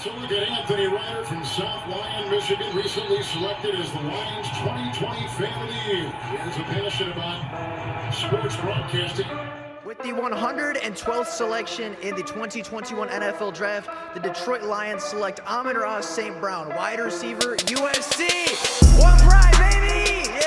So look at Anthony Ryder from South Lyon, Michigan, recently selected as the Lions 2020 Fan of the Year. He has a passion about sports broadcasting. With the 112th selection in the 2021 NFL Draft, the Detroit Lions select Amon-Ra St. Brown, wide receiver, USC. One pride, baby! Yeah!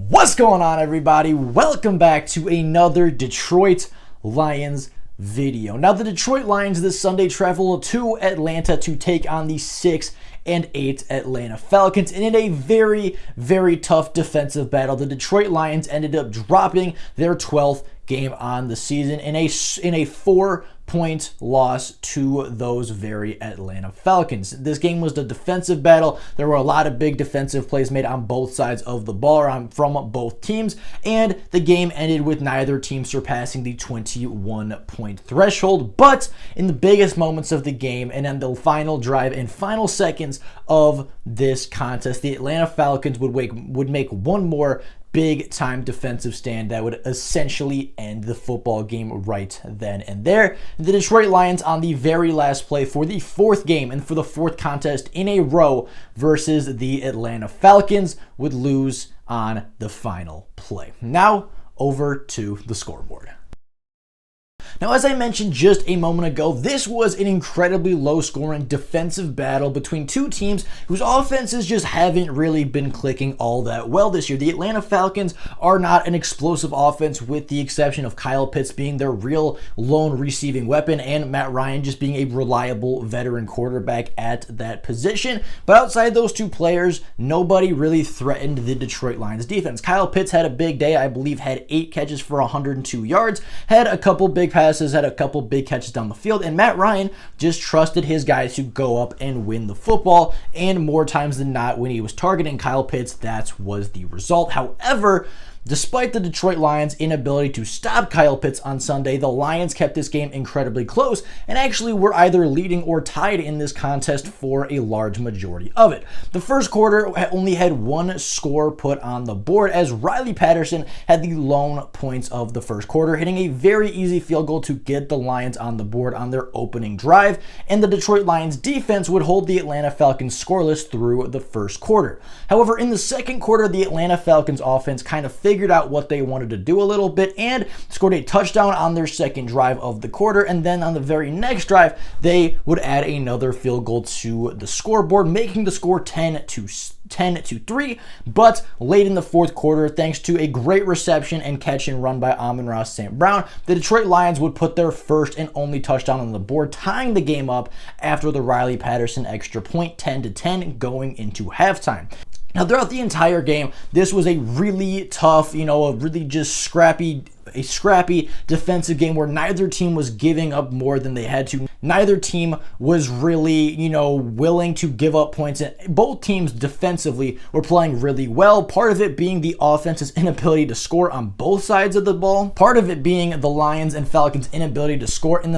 What's going on, everybody? Welcome back to another Detroit Lions video. Now, the Detroit Lions this Sunday travel to Atlanta to take on the 6 and 8 Atlanta Falcons. And in a very, very tough defensive battle, the Detroit Lions ended up dropping their 12th game on the season in a 4-point loss to those very Atlanta Falcons. This game was the defensive battle. There were a lot of big defensive plays made on both sides of the ball, from both teams, and the game ended with neither team surpassing the 21-point threshold. But in the biggest moments of the game and in the final drive and final seconds of this contest, the Atlanta Falcons would make one more big-time defensive stand that would essentially end the football game right then and there. The Detroit Lions, on the very last play for the fourth game and for the fourth contest in a row versus the Atlanta Falcons, would lose on the final play. Now, over to the scoreboard. Now, as I mentioned just a moment ago, this was an incredibly low-scoring defensive battle between two teams whose offenses just haven't really been clicking all that well this year. The Atlanta Falcons are not an explosive offense, with the exception of Kyle Pitts being their real lone receiving weapon and Matt Ryan just being a reliable veteran quarterback at that position. But outside those two players, nobody really threatened the Detroit Lions defense. Kyle Pitts had a big day, I believe had 8 catches for 102 yards, had a couple big passes, had a couple big catches down the field, and Matt Ryan just trusted his guys to go up and win the football, and more times than not, when he was targeting Kyle Pitts, that was the result. However, despite the Detroit Lions' inability to stop Kyle Pitts on Sunday, the Lions kept this game incredibly close and actually were either leading or tied in this contest for a large majority of it. The first quarter only had one score put on the board, as Riley Patterson had the lone points of the first quarter, hitting a very easy field goal to get the Lions on the board on their opening drive, and the Detroit Lions defense would hold the Atlanta Falcons scoreless through the first quarter. However, in the second quarter, the Atlanta Falcons offense kind of figured out what they wanted to do a little bit and scored a touchdown on their second drive of the quarter, and then on the very next drive they would add another field goal to the scoreboard, making the score 10-3. But late in the fourth quarter, thanks to a great reception and catch and run by Amon-Ra St. Brown, the Detroit Lions would put their first and only touchdown on the board, tying the game up after the Riley Patterson extra point, 10-10, going into halftime. Now, throughout the entire game, this was a really tough, a really just scrappy defensive game where neither team was giving up more than they had to. Neither team was really, willing to give up points. And both teams defensively were playing really well. Part of it being the offense's inability to score on both sides of the ball. Part of it being the Lions and Falcons' inability to score and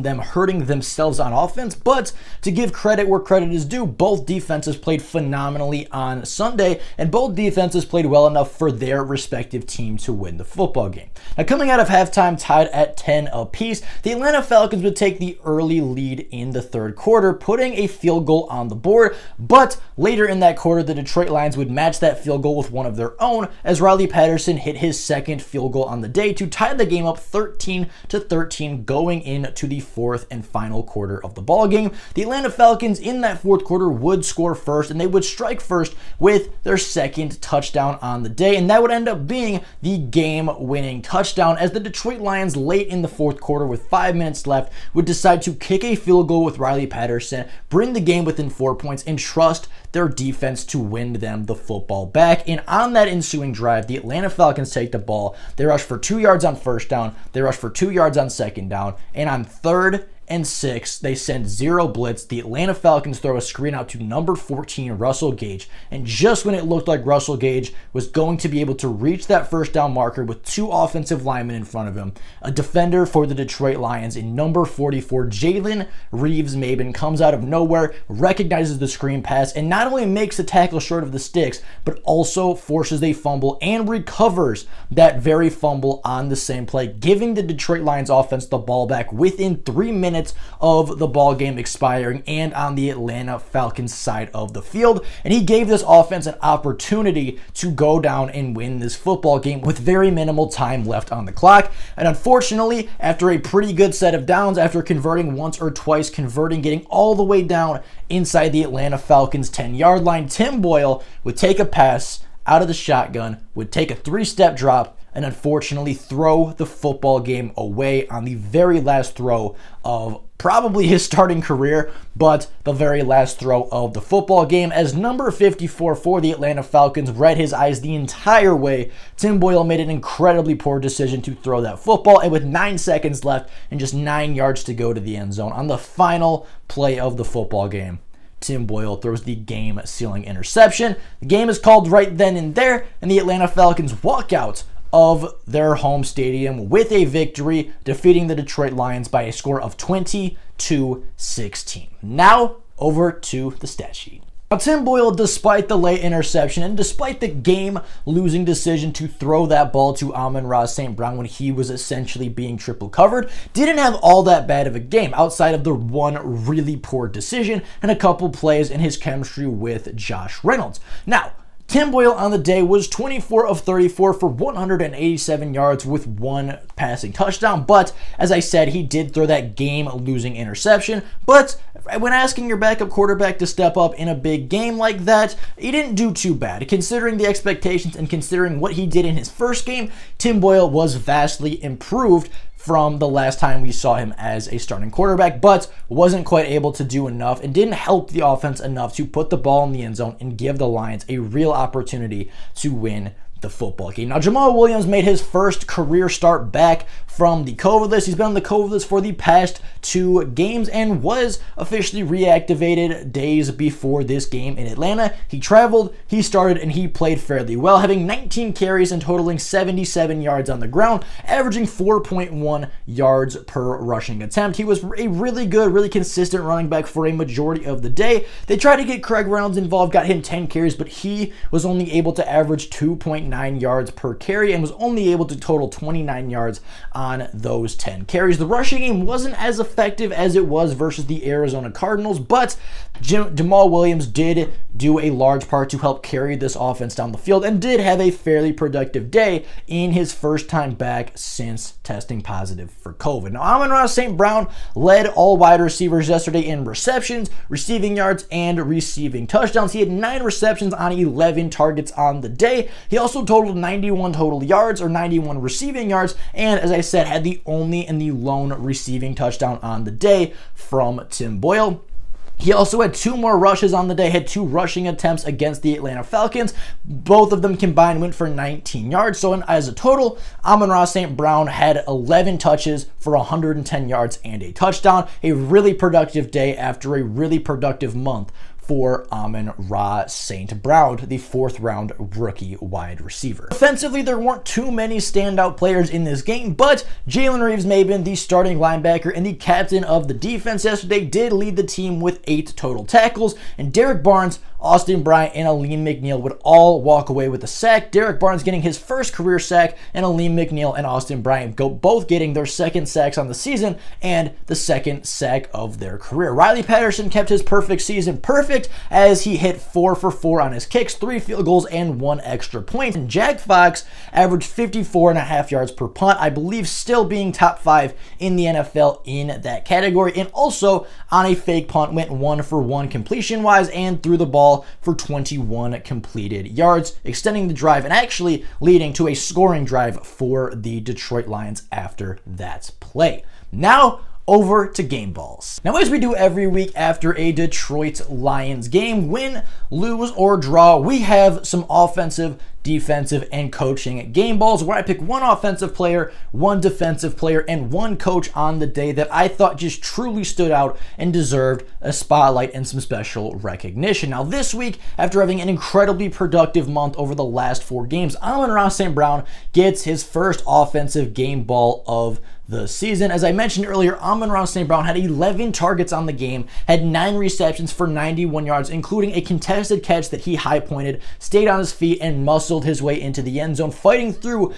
them hurting themselves on offense. But to give credit where credit is due, both defenses played phenomenally on Sunday, and both defenses played well enough for their respective team to win the football game. Now, coming out of halftime tied at 10 apiece, the Atlanta Falcons would take the early lead in the third quarter, putting a field goal on the board. But later in that quarter, the Detroit Lions would match that field goal with one of their own, as Riley Patterson hit his second field goal on the day to tie the game up 13-13 going into the fourth and final quarter of the ball game. The Atlanta Falcons in that fourth quarter would score first, and they would strike first with their second touchdown on the day, and that would end up being the game-winning touchdown, as the Detroit Lions late in the fourth quarter with 5 minutes left would decide to kick a field goal with Riley Patterson, bring the game within 4 points, and trust their defense to win them the football back. And on that ensuing drive, the Atlanta Falcons take the ball. They rush for 2 yards on first down, they rush for 2 yards on second down, and on third and 6. They send 0 blitz. The Atlanta Falcons throw a screen out to number 14, Russell Gage. And just when it looked like Russell Gage was going to be able to reach that first down marker with 2 offensive linemen in front of him, a defender for the Detroit Lions in number 44, Jalen Reeves-Maybin, comes out of nowhere, recognizes the screen pass, and not only makes the tackle short of the sticks, but also forces a fumble and recovers that very fumble on the same play, giving the Detroit Lions offense the ball back within 3 minutes of the ball game expiring and on the Atlanta Falcons side of the field. And he gave this offense an opportunity to go down and win this football game with very minimal time left on the clock. And unfortunately, after a pretty good set of downs, after converting once or twice, getting all the way down inside the Atlanta Falcons 10-yard line, Tim Boyle would take a pass out of the shotgun, would take a 3-step drop, and unfortunately throw the football game away on the very last throw of probably his starting career, but the very last throw of the football game, as number 54 for the Atlanta Falcons read his eyes the entire way. Tim Boyle made an incredibly poor decision to throw that football, and with 9 seconds left and just 9 yards to go to the end zone on the final play of the football game, Tim Boyle throws the game-sealing interception. The game is called right then and there, and the Atlanta Falcons walk out of their home stadium with a victory, defeating the Detroit Lions by a score of 20-16. Now, over to the stat sheet. Now, Tim Boyle, despite the late interception and despite the game-losing decision to throw that ball to Amon-Ra St. Brown when he was essentially being triple covered, didn't have all that bad of a game outside of the one really poor decision and a couple plays in his chemistry with Josh Reynolds. Now, Tim Boyle on the day was 24 of 34 for 187 yards with 1 passing touchdown. But as I said, he did throw that game-losing interception. But when asking your backup quarterback to step up in a big game like that, he didn't do too bad. Considering the expectations and considering what he did in his first game, Tim Boyle was vastly improved from the last time we saw him as a starting quarterback, but wasn't quite able to do enough and didn't help the offense enough to put the ball in the end zone and give the Lions a real opportunity to win the football game. Now, Jamal Williams made his first career start back from the COVID list. He's been on the COVID list for the past 2 games and was officially reactivated days before this game in Atlanta. He traveled, he started, and he played fairly well, having 19 carries and totaling 77 yards on the ground, averaging 4.1 yards per rushing attempt. He was a really good, really consistent running back for a majority of the day. They tried to get Craig Reynolds involved, got him 10 carries, but he was only able to average 2.9 yards per carry and was only able to total 29 yards on those 10 carries. The rushing game wasn't as effective as it was versus the Arizona Cardinals, but Jamal Williams did do a large part to help carry this offense down the field and did have a fairly productive day in his first time back since testing positive for COVID. Now, Amon-Ra St. Brown led all wide receivers yesterday in receptions, receiving yards, and receiving touchdowns. He had 9 receptions on 11 targets on the day. He also totaled 91 total yards, or 91 receiving yards, and as I said, had the only and the lone receiving touchdown on the day from Tim Boyle. He also had 2 more rushes on the day, had 2 rushing attempts against the Atlanta Falcons. Both of them combined went for 19 yards. So as a total, Amon-Ra St. Brown had 11 touches for 110 yards and a touchdown. A really productive day after a really productive month for Amon-Ra St. Brown, the 4th-round rookie wide receiver. Offensively, there weren't too many standout players in this game, but Jalen Reeves-Maybin, the starting linebacker and the captain of the defense yesterday, did lead the team with 8 total tackles, and Derek Barnes, Austin Bryant, and Aleem McNeil would all walk away with a sack. Derek Barnes getting his first career sack, and Aleem McNeil and Austin Bryant both getting their 2nd sacks on the season and the 2nd sack of their career. Riley Patterson kept his perfect season perfect as he hit 4 for 4 on his kicks, 3 field goals, and 1 extra point. And Jack Fox averaged 54.5 yards per punt, I believe still being top 5 in the NFL in that category, and also on a fake punt went 1 for 1 completion-wise and threw the ball for 21 completed yards, extending the drive and actually leading to a scoring drive for the Detroit Lions after that play. Now, over to game balls. Now, as we do every week after a Detroit Lions game, win, lose, or draw, we have some offensive, defensive and coaching game balls, where I pick one offensive player, one defensive player, and one coach on the day that I thought just truly stood out and deserved a spotlight and some special recognition. Now this week, after having an incredibly productive month over the last 4 games, Amon-Ra St. Brown gets his first offensive game ball of the season. As I mentioned earlier, Amon-Ra St. Brown had 11 targets on the game, had 9 receptions for 91 yards, including a contested catch that he high-pointed, stayed on his feet, and muscled his way into the end zone, fighting through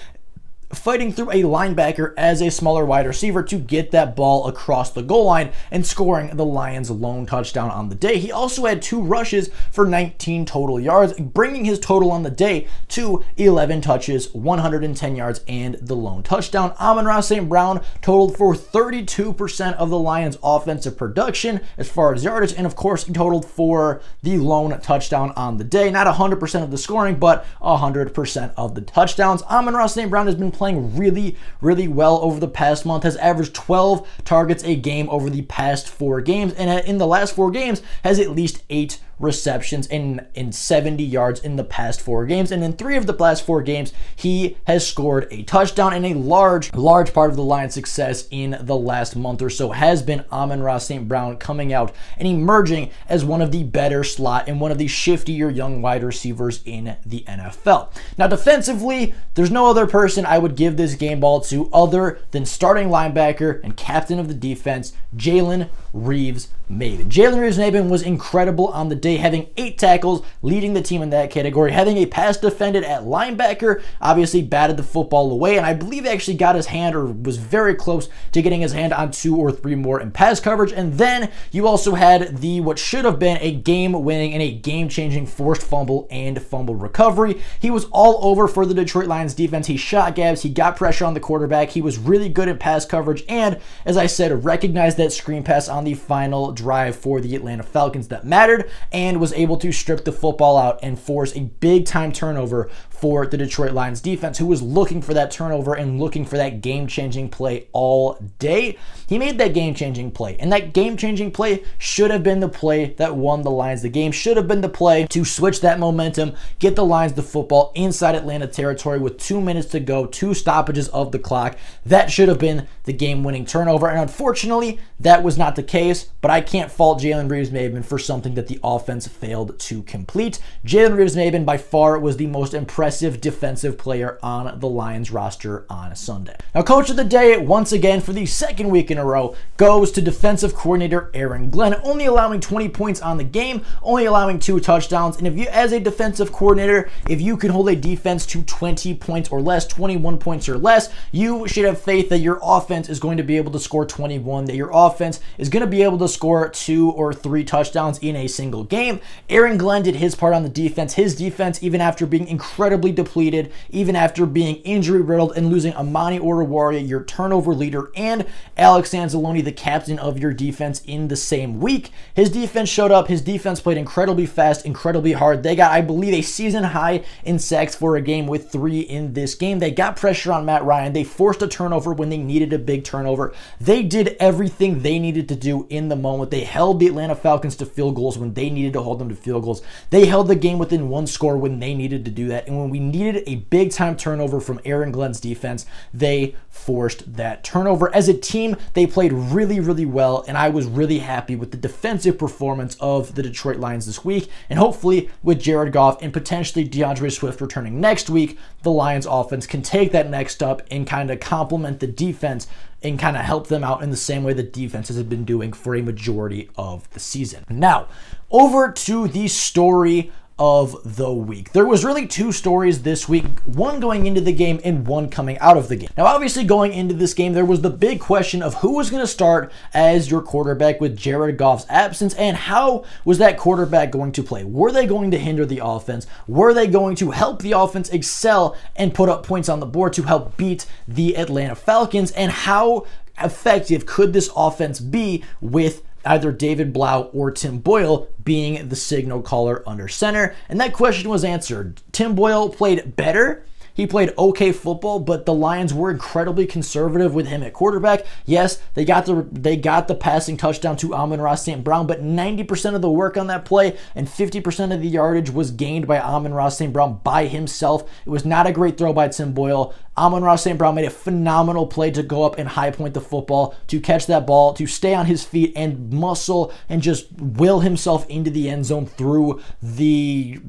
a linebacker as a smaller wide receiver to get that ball across the goal line and scoring the Lions' lone touchdown on the day. He also had 2 rushes for 19 total yards, bringing his total on the day to 11 touches, 110 yards, and the lone touchdown. Amon-Ra St. Brown totaled for 32% of the Lions' offensive production as far as yardage, and of course he totaled for the lone touchdown on the day. Not 100% of the scoring, but 100% of the touchdowns. Amon-Ra St. Brown has been playing really well over the past month, has averaged 12 targets a game over the past 4 games, and in the last 4 games has at least 8 receptions in 70 yards in the past 4 games, and in 3 of the last 4 games he has scored a touchdown, and a large part of the Lions' success in the last month or so has been Amon-Ra St. Brown coming out and emerging as one of the better slot and one of the shiftier young wide receivers in the NFL. Now defensively, there's no other person I would give this game ball to other than starting linebacker and captain of the defense, Jalen Reeves-Maybin. Jalen Reeves-Maybin was incredible on the day, having 8 tackles, leading the team in that category, having a pass defended at linebacker, obviously batted the football away, and I believe actually got his hand, or was very close to getting his hand on 2 or 3 more in pass coverage. And then you also had what should have been a game-winning and a game-changing forced fumble and fumble recovery. He was all over for the Detroit Lions defense. He shot gaps, he got pressure on the quarterback, he was really good at pass coverage, and as I said, recognized that screen pass on the final drive for the Atlanta Falcons that mattered, and was able to strip the football out and force a big-time turnover for the Detroit Lions defense, who was looking for that turnover and looking for that game-changing play all day. He made that game-changing play, and that game-changing play should have been the play that won the Lions the game, should have been the play to switch that momentum, get the Lions the football inside Atlanta territory with 2 minutes to go, 2 stoppages of the clock. That should have been the game-winning turnover, and unfortunately, that was not the case, but I can't fault Jalen Reeves-Maybin for something that the offense failed to complete. Jalen Reeves-Maybin by far was the most impressive defensive player on the Lions roster on Sunday. Now, coach of the day, once again for the 2nd week in a row, goes to defensive coordinator Aaron Glenn, only allowing 20 points on the game, only allowing 2 touchdowns. And if you, as a defensive coordinator, if you can hold a defense to 20 points or less, 21 points or less, you should have faith that your offense is going to be able to score 21, that your offense is going to be able to score 2 or 3 touchdowns in a single game. Aaron Glenn did his part on the defense. His defense, even after being incredibly depleted, even after being injury riddled and losing Amani Oruwariye, your turnover leader, and Alex Anzalone, the captain of your defense, in the same week, his defense showed up. His defense played incredibly fast, incredibly hard. They got, I believe, a season high in sacks for a game with 3 in this game. They got pressure on Matt Ryan. They forced a turnover when they needed a big turnover. They did everything they needed to do in the moment. They held the Atlanta Falcons to field goals when they needed to hold them to field goals. They held the game within 1 score when they needed to do that. And when we needed a big time turnover from Aaron Glenn's defense, they forced that turnover. As a team, they played really well, and I was really happy with the defensive performance of the Detroit Lions this week. And hopefully with Jared Goff and potentially DeAndre Swift returning next week, the Lions offense can take that next step and kind of complement the defense and kind of help them out in the same way the defenses have been doing for a majority of the season. Now, over to the story of the week. There was really 2 stories this week, one going into the game and one coming out of the game. Now, obviously going into this game, there was the big question of who was going to start as your quarterback with Jared Goff's absence, and how was that quarterback going to play? Were they going to hinder the offense? Were they going to help the offense excel and put up points on the board to help beat the Atlanta Falcons? And how effective could this offense be with either David Blau or Tim Boyle being the signal caller under center? And that question was answered. Tim Boyle played better. He played okay football, but the Lions were incredibly conservative with him at quarterback. Yes, they got the passing touchdown to Amon-Ra St. Brown, but 90% of the work on that play and 50% of the yardage was gained by Amon-Ra St. Brown by himself. It was not a great throw by Tim Boyle. Amon-Ra St. Brown made a phenomenal play to go up and high point the football, to catch that ball, to stay on his feet and muscle and just will himself into the end zone through the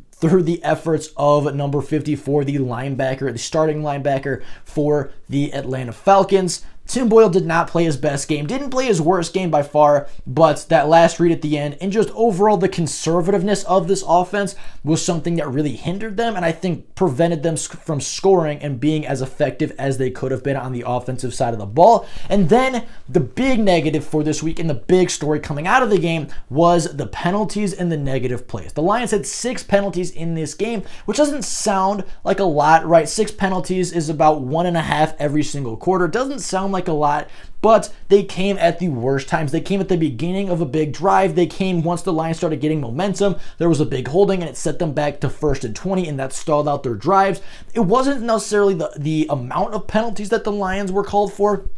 efforts of number 54, the linebacker, the starting linebacker for the Atlanta Falcons. Tim Boyle did not play his best game, didn't play his worst game by far, but that last read at the end and just overall the conservativeness of this offense was something that really hindered them and I think prevented them from scoring and being as effective as they could have been on the offensive side of the ball. And then the big negative for this week and the big story coming out of the game was the penalties and the negative plays. The Lions had 6 penalties in this game, which doesn't sound like a lot, right? 6 penalties is about 1.5 every single quarter. Doesn't sound like a lot, but they came at the worst times. They came at the beginning of a big drive. They came once the Lions started getting momentum. There was a big holding and it set them back to 1st and 20 and that stalled out their drives. It wasn't necessarily the amount of penalties that the Lions were called for.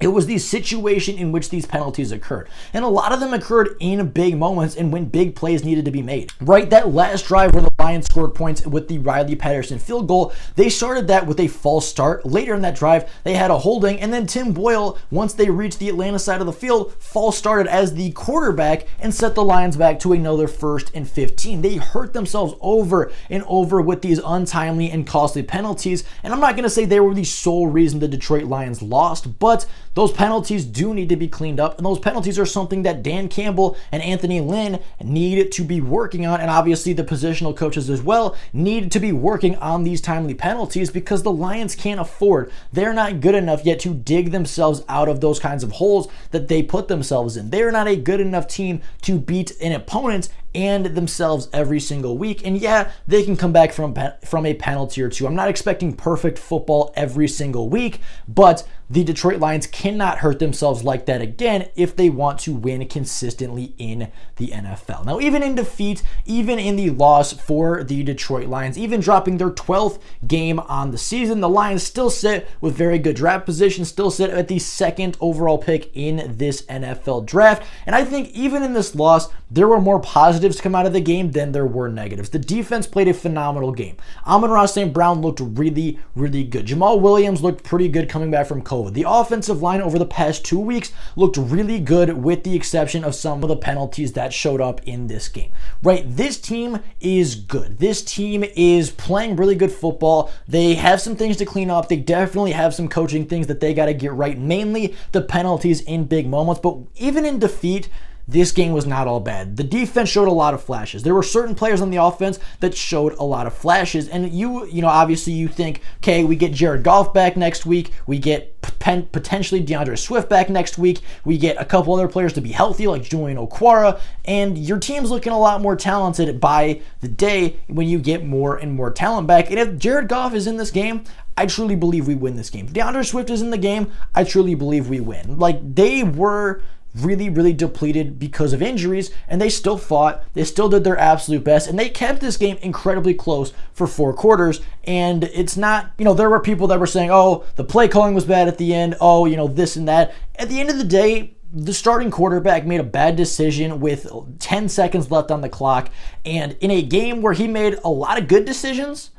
It was the situation in which these penalties occurred. And a lot of them occurred in big moments and when big plays needed to be made. Right, that last drive where the Lions scored points with the Riley Patterson field goal, they started that with a false start. Later in that drive, they had a holding, and then Tim Boyle, once they reached the Atlanta side of the field, false started as the quarterback and set the Lions back to another 1st and 15. They hurt themselves over and over with these untimely and costly penalties, and I'm not going to say they were the sole reason the Detroit Lions lost, but those penalties do need to be cleaned up, and those penalties are something that Dan Campbell and Anthony Lynn need to be working on, and obviously the positional coaches as well need to be working on these timely penalties because the Lions can't afford. They're not good enough yet to dig themselves out of those kinds of holes that they put themselves in. They're not a good enough team to beat an opponent and themselves every single week. And yeah, they can come back from a penalty or two. I'm not expecting perfect football every single week, but the Detroit Lions cannot hurt themselves like that again if they want to win consistently in the NFL. Now, even in defeat, even in the loss for the Detroit Lions, even dropping their 12th game on the season, the Lions still sit with very good draft position, still sit at the 2nd overall pick in this NFL draft. And I think even in this loss, there were more positives to come out of the game than there were negatives. The defense played a phenomenal game. Amon-Ra St. Brown looked really, really good. Jamal Williams looked pretty good coming back from COVID. The offensive line over the past 2 weeks looked really good with the exception of some of the penalties that showed up in this game. Right, this team is good. This team is playing really good football. They have some things to clean up. They definitely have some coaching things that they got to get right, mainly the penalties in big moments. But even in defeat, this game was not all bad. The defense showed a lot of flashes. There were certain players on the offense that showed a lot of flashes. And you know, obviously you think, okay, we get Jared Goff back next week. We get potentially DeAndre Swift back next week. We get a couple other players to be healthy like Julian Okwara. And your team's looking a lot more talented by the day when you get more and more talent back. And if Jared Goff is in this game, I truly believe we win this game. If DeAndre Swift is in the game, I truly believe we win. Like, they were really, really depleted because of injuries, and they still fought. They still did their absolute best, and they kept this game incredibly close for 4 quarters. And it's not, you know, there were people that were saying, oh, the play calling was bad at the end, oh, you know, this and that. At the end of the day, the starting quarterback made a bad decision with 10 seconds left on the clock, and in a game where he made a lot of good decisions,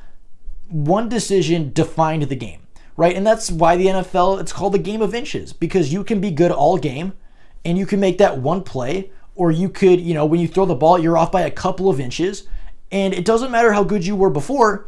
one decision defined the game, right? And that's why the NFL, it's called the game of inches, because you can be good all game, and you can make that one play, or you could, you know, when you throw the ball, you're off by a couple of inches, and it doesn't matter how good you were before.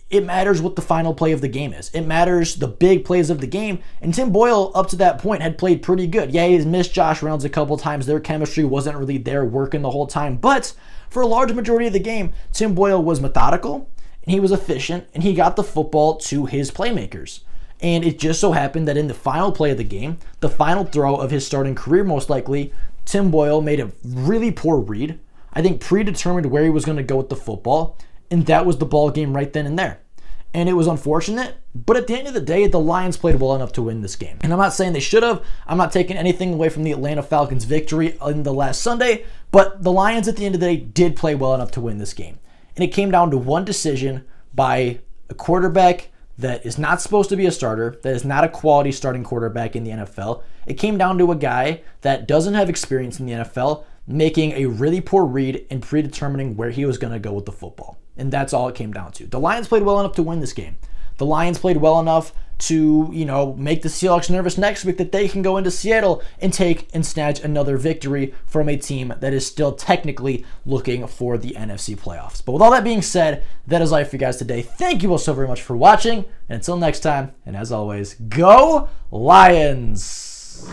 It matters what the final play of the game is. It matters the big plays of the game, and Tim Boyle, up to that point, had played pretty good. Yeah, he's missed Josh Reynolds a couple times. Their chemistry wasn't really there working the whole time, but for a large majority of the game, Tim Boyle was methodical, and he was efficient, and he got the football to his playmakers. And it just so happened that in the final play of the game, the final throw of his starting career most likely, Tim Boyle made a really poor read. I think predetermined where he was going to go with the football, and that was the ball game right then and there. And it was unfortunate, but at the end of the day, the Lions played well enough to win this game. And I'm not saying they should have. I'm not taking anything away from the Atlanta Falcons' victory in the last Sunday, but the Lions at the end of the day did play well enough to win this game. And it came down to one decision by a quarterback that is not supposed to be a starter, that is not a quality starting quarterback in the NFL. It came down to a guy that doesn't have experience in the NFL making a really poor read and predetermining where he was going to go with the football. And that's all it came down to. The Lions played well enough to win this game. The Lions played well enough to, make the Seahawks nervous next week that they can go into Seattle and take and snatch another victory from a team that is still technically looking for the NFC playoffs. But with all that being said, that is all for you guys today. Thank you all so very much for watching. And until next time, and as always, go Lions!